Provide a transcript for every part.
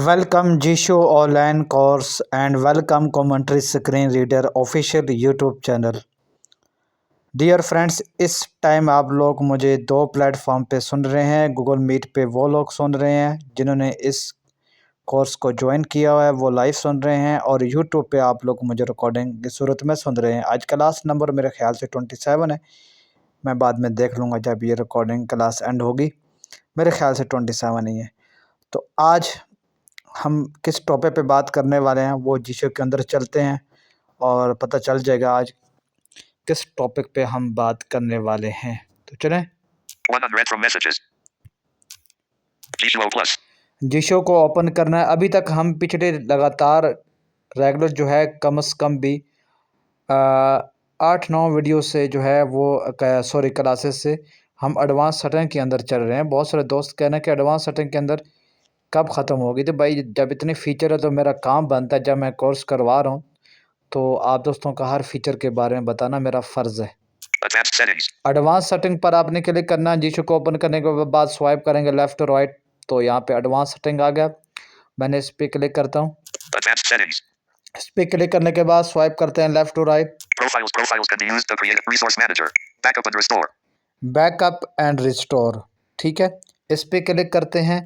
Welcome Jisho online course and welcome commentary screen reader official YouTube channel. Dear friends, इस time आप लोग मुझे दो प्लेटफॉर्म पे सुन रहे हैं। गूगल मीट पे वो लोग सुन रहे हैं जिन्होंने इस कोर्स को ज्वाइन किया हुआ है, वो लाइव सुन रहे हैं, और यूट्यूब पे आप लोग मुझे रिकॉर्डिंग की सूरत में सुन रहे हैं। आज क्लास नंबर मेरे ख्याल से 27 है। मैं बाद में देख लूँगा जब ये रिकॉर्डिंग क्लास एंड होगी। मेरे ख्याल से 27 ही है। तो आज हम किस टॉपिक पे बात करने वाले हैं वो जिशो के अंदर चलते हैं और पता चल जाएगा आज किस टॉपिक पे हम बात करने वाले हैं। तो चलें। 100 from messages. Visual Plus. जिशो को ओपन करना है। अभी तक हम पिछले लगातार रेगुलर जो है कम से कम भी 8-9 वीडियो से जो है वो सॉरी क्लासेस से हम एडवांस सेटिंग के अंदर चल रहे हैं। बहुत सारे दोस्त कहना है कि एडवांस सेटिंग के अंदर कब ख़त्म होगी। तो भाई जब इतने फ़ीचर है तो मेरा काम बनता है, जब मैं कोर्स करवा रहा हूँ तो आप दोस्तों का हर फीचर के बारे में बताना मेरा फ़र्ज़ है। Advanced settings. एडवांस सेटिंग पर आपने क्लिक करना है। जिसको ओपन करने के बाद स्वाइप करेंगे लेफ़्ट और राइट तो यहाँ पे एडवांस सेटिंग आ गया। मैंने इस पर क्लिक करता हूँ। Advanced settings. इस पर क्लिक करने के बाद स्वाइप करते हैं लेफ़्ट और right. Profiles. Profiles can be used to create a resource manager. Backup and restore. Backup and restore, ठीक है, इस पर क्लिक करते हैं।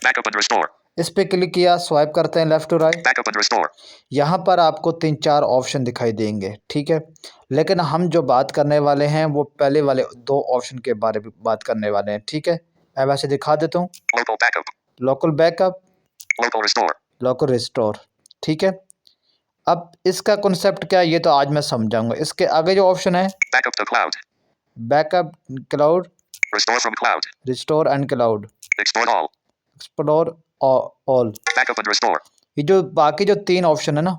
Backup and restore. इस पर क्लिक किया, स्वाइप करते हैं लेफ़्ट और राइट। Backup and restore. यहाँ पर आपको 3-4 ऑप्शन दिखाई देंगे, ठीक है, लेकिन हम जो बात करने वाले हैं वो पहले वाले 2 ऑप्शन के बारे में बात करने वाले हैं, ठीक है। मैं वैसे दिखा देता हूँ। Local backup. Local backup, Local restore. Local restore, ठीक है। अब इसका कॉन्सेप्ट क्या है ये तो आज मैं समझाऊंगा। इसके आगे जो ऑप्शन है Backup to cloud. Backup, cloud, Restore from cloud. Restore and cloud, Export all. Explore all, Backup and restore. ये जो बाकी जो 3 ऑप्शन है ना,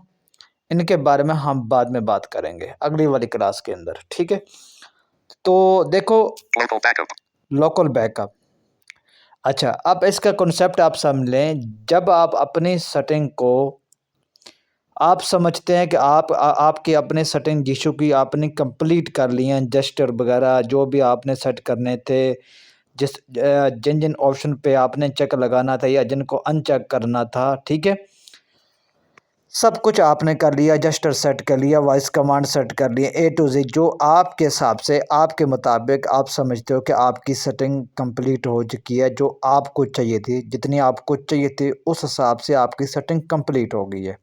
इनके बारे में हम बाद में बात करेंगे अगली वाली क्लास के अंदर, ठीक है। तो देखो, Local backup. लोकल बैकअप, अच्छा, अब इसका कॉन्सेप्ट आप समझ लें। जब आप अपनी सेटिंग को आप समझते हैं कि आपके अपने सेटिंग जिशू की आपने कंप्लीट कर ली हैं, जेस्चर वगैरह जो भी आपने सेट करने थे, जिन जिन ऑप्शन पे आपने चेक लगाना था या जिनको अनचेक करना था, ठीक है, सब कुछ आपने कर लिया। जेस्चर सेट कर लिया, वॉइस कमांड सेट कर लिया, ए टू जेड जो आपके हिसाब से आपके मुताबिक आप समझते हो कि आपकी सेटिंग कंप्लीट हो चुकी है। जो आपको चाहिए थी, जितनी आपको चाहिए थी उस हिसाब से आपकी सेटिंग कंप्लीट हो गई है।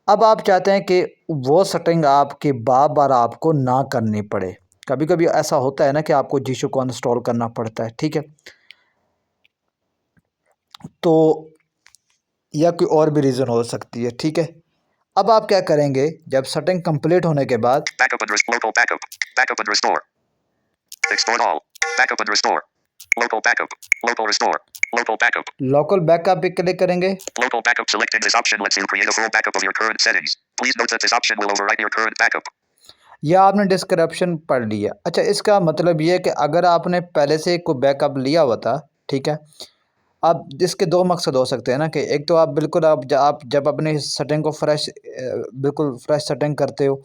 अब आप चाहते हैं कि वो सेटिंग आपकी बार बार आपको ना करनी पड़े। कभी कभी ऐसा होता है ना कि आपको जिशू को इंस्टॉल करना पड़ता है, ठीक है, तो या कोई और भी रीज़न हो सकती है, ठीक है। अब आप क्या करेंगे, जब सेटिंग कंप्लीट होने के बाद Backup and local backup. Backup and restore. Export all. Backup and restore. Local backup. Local restore. Local backup. Local backup पे क्लिक करेंगे। Local backup. Selecting this option lets you create a full backup of your current settings. Please note that this option will overwrite your current backup. या आपने description पढ़ लिया। अच्छा, इसका मतलब ये है कि अगर आपने पहले से कोई बैकअप लिया हुआ था, ठीक है, अब इसके 2 मकसद हो सकते हैं ना, कि एक तो आप बिल्कुल आप जब अपनी सेटिंग को फ्रेश बिल्कुल फ्रेश सेटिंग करते हो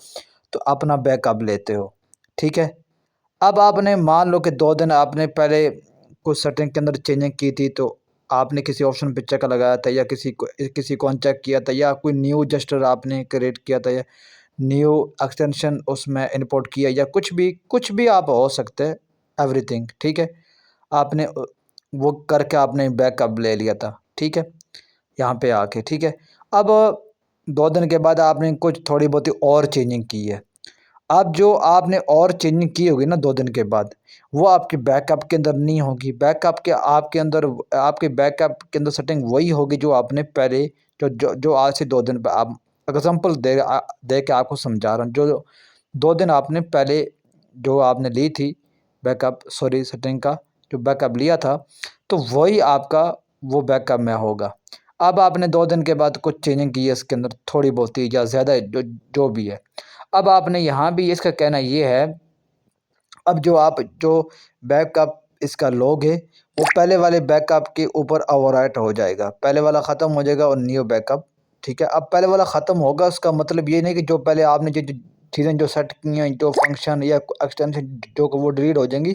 तो अपना बैकअप लेते हो, ठीक है। अब आपने मान लो कि 2 दिन आपने पहले कुछ सेटिंग के अंदर चेंजिंग की थी, तो आपने किसी ऑप्शन पे चेक लगाया था या किसी को अनचेक किया था, या कोई न्यू जेस्चर आपने क्रिएट किया था, या न्यू एक्सटेंशन उसमें इंपोर्ट किया, या कुछ भी आप हो सकते हैं, एवरीथिंग, ठीक है। आपने वो करके आपने बैकअप ले लिया था, ठीक है, यहाँ पे आके, ठीक है। अब 2 दिन के बाद आपने कुछ थोड़ी बहुत और चेंजिंग की है। अब जो आपने और चेंजिंग की होगी ना 2 दिन के बाद, वो आपके बैकअप के अंदर नहीं होगी। बैकअप के आपके अंदर आपके बैकअप के अंदर सेटिंग वही होगी जो आपने पहले जो आज से 2 दिन आप एग्जांपल दे के आपको समझा रहा हूँ। जो 2 दिन आपने पहले जो आपने ली थी बैकअप, सॉरी, सेटिंग का जो बैकअप लिया था, तो वही आपका वो बैकअप में होगा। अब आपने 2 दिन के बाद कुछ चेंजिंग की है इसके अंदर, थोड़ी बहुत ही या ज़्यादा जो भी है। अब आपने यहाँ भी इसका कहना ये है, अब जो बैकअप इसका लॉग है वो पहले वाले बैकअप के ऊपर ओवरराइट हो जाएगा। पहले वाला ख़त्म हो जाएगा और न्यू बैकअप, ठीक है। अब पहले वाला ख़त्म होगा, उसका मतलब ये नहीं कि जो पहले आपने जो चीज़ें जो सेट की हैं, जो फंक्शन या एक्सटेंशन जो वो डिलीट हो जाएंगी,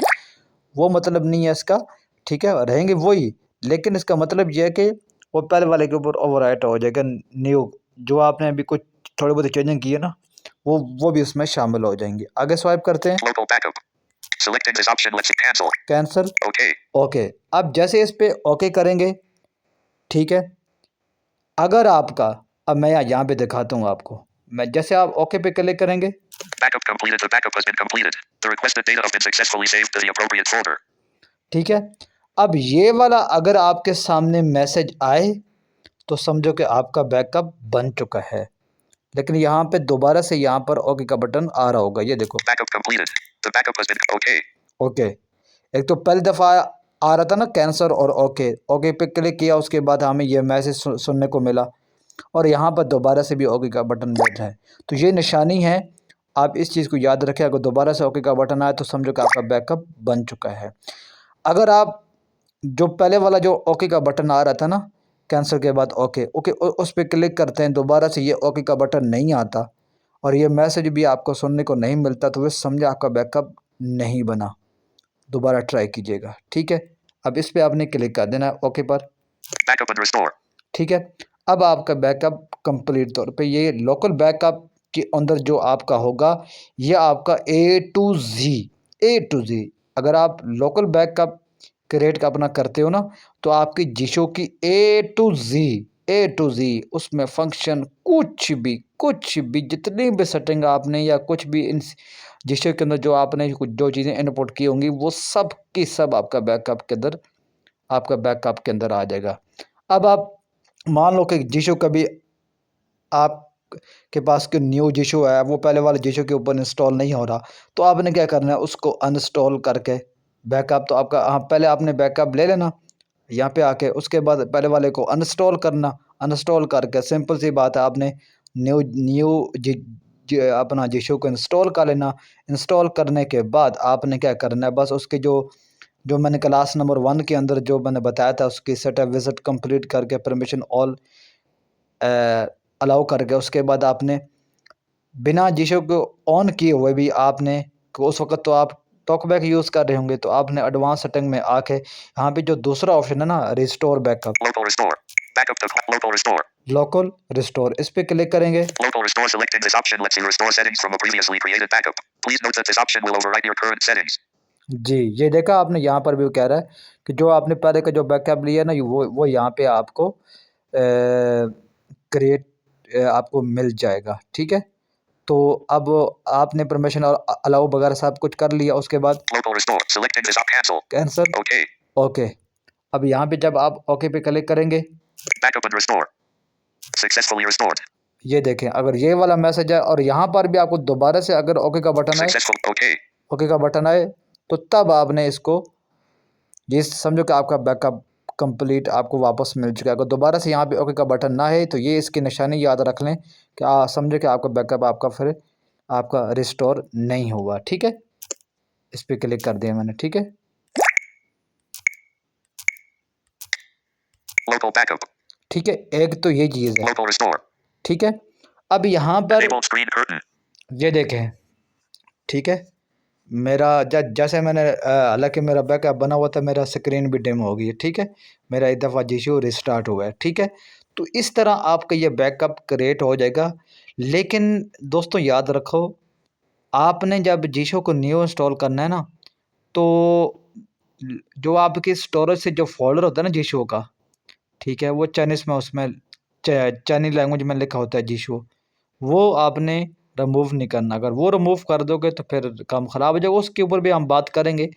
वो मतलब नहीं है इसका, ठीक है, रहेंगे वही। लेकिन इसका मतलब ये है कि वो पहले वाले के ऊपर ओवरराइट हो जाएगा। न्यू जो आपने अभी कुछ थोड़ी बहुत चेंजिंग की है ना, वो भी उसमें शामिल हो जाएंगे। आगे स्वाइप करते हैं। Local backup. Selecting this option lets you cancel. Cancel. Okay. Okay, अब जैसे इस पे ओके करेंगे, ठीक है, अगर आपका, अब मैं यहाँ पे दिखाता हूँ आपको, मैं जैसे आप ओके पे क्लिक करेंगे, Backup completed. The backup has been completed. The requested data have been successfully saved to the appropriate folder. ठीक है। अब ये वाला अगर आपके सामने मैसेज आए तो समझो कि आपका बैकअप बन चुका है। लेकिन यहाँ पे दोबारा से यहाँ पर ओके का बटन आ रहा होगा, ये देखो। Backup completed. The backup has been okay. Okay, एक तो पहली दफ़ा आ रहा था ना कैंसर और ओके, ओके पे क्लिक किया, उसके बाद हमें यह मैसेज सुनने को मिला, और यहाँ पर दोबारा से भी ओके का बटन बैठा है। तो ये निशानी है, आप इस चीज़ को याद रखें। अगर दोबारा से ओके का बटन आए तो समझो कि आपका बैकअप बन चुका है। अगर आप जो पहले वाला जो ओके का बटन आ रहा था ना कैंसर के बाद ओके ओके उस पर क्लिक करते हैं, दोबारा से ये ओके का बटन नहीं आता और ये मैसेज भी आपको सुनने को नहीं मिलता, तो वे समझे आपका बैकअप नहीं बना। दोबारा ट्राई कीजिएगा, ठीक है। अब इस पर आपने क्लिक कर देना है ओके पर, Backup and restore. ठीक है। अब आपका बैकअप कंप्लीट तौर पे ये लोकल बैकअप के अंदर जो आपका होगा, ये आपका ए टू जी अगर आप लोकल बैकअप क्रिएट का अपना करते हो ना, तो आपकी जिशो की ए टू जी उसमें फंक्शन कुछ भी जितनी भी सेटिंग आपने या कुछ भी इन जिशो के अंदर जो आपने जो चीज़ें इनपुट की होंगी, वो सब की सब आपका बैकअप के अंदर आ जाएगा। अब आप मान लो कि जिशो कभी आपके पास के न्यू जिशो है, वो पहले वाले जिशो के ऊपर इंस्टॉल नहीं हो रहा, तो आपने क्या करना है, उसको अनइंस्टॉल करके बैकअप तो आपका, हाँ, पहले आपने बैकअप ले लेना यहाँ पे आके, उसके बाद पहले वाले को अनइंस्टॉल करना, अनइंस्टॉल करके सिंपल सी बात है, आपने न्यू न्यू अपना जिशो को इंस्टॉल कर लेना। इंस्टॉल करने के बाद आपने क्या करना है, बस उसके जो मैंने क्लास नंबर 1 के अंदर जो मैंने बताया था, उसकी सेटअप विजिट कंप्लीट करके परमिशन ऑल अलाउ करके, उसके बाद आपने बिना जिशो को ऑन किए हुए भी आपने, उस वक्त तो आप टॉकबैक यूज़ कर रहे होंगे, तो आपने एडवांस सेटिंग में आके यहाँ पे जो दूसरा ऑप्शन है ना, restore backup, Local restore. Backup to local restore. Local restore, इस पे क्लिक करेंगे। Local restore. Selecting this option lets you restore settings from a previously created backup. Please note that this option will overwrite your current settings. जी, ये देखा आपने, यहाँ पर भी वो कह रहा है कि जो आपने पहले का जो बैकअप लिया ना, वो यहाँ पे आपको आपको मिल जाएगा, ठीक है। तो अब आपने परमिशन और अलाउ वगैरह सब कुछ कर लिया, उसके बाद Local restore. Selecting this cancel. Cancel, Okay. Okay. अब यहाँ पे जब आप ओके पे क्लिक करेंगे, Backup and restore. Successfully restored. ये देखें, अगर ये वाला मैसेज है और यहाँ पर भी आपको दोबारा से अगर ओके का बटन आए, Successful. Okay. ओके का बटन आए, तो तब आपने इसको, ये समझो कि आपका बैकअप कंप्लीट आपको वापस मिल चुका है। अगर दोबारा से यहाँ पे ओके का बटन ना है, तो ये इसकी निशानी याद रख लें कि समझो कि आपका बैकअप आपका रिस्टोर नहीं हुआ, ठीक है। इस पर क्लिक कर दिया मैंने, ठीक है। Local backup. ठीक है, एक तो ये चीज़ है, Local restore. ठीक है। अब यहाँ पर Enable screen curtain. ये देखें, ठीक है, मेरा जैसे मैंने हालांकि मेरा बैकअप बना हुआ था, मेरा स्क्रीन भी डिम हो गई है, ठीक है। मेरा एक दफ़ा जिशो रिस्टार्ट हुआ है, ठीक है। तो इस तरह आपका ये बैकअप क्रिएट हो जाएगा। लेकिन दोस्तों याद रखो, आपने जब जिशो को न्यू इंस्टॉल करना है ना, तो जो आपके स्टोरेज से जो फोल्डर होता है ना जिशो का, ठीक है, वो चाइनीज़ में उसमें चाइनीज़ लैंग्वेज में लिखा होता है जिशो, वो आपने रिमूव नहीं करना। अगर वो रिमूव कर दोगे तो फिर काम ख़राब हो जाएगा। उसके ऊपर भी हम बात करेंगे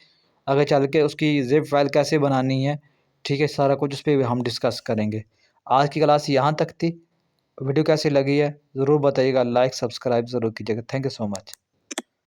आगे चल के, उसकी ज़िप फाइल कैसे बनानी है, ठीक है, सारा कुछ उस पर भी हम डिस्कस करेंगे। आज की क्लास यहाँ तक थी। वीडियो कैसी लगी है ज़रूर बताइएगा, लाइक सब्सक्राइब ज़रूर कीजिएगा। Thank you so much.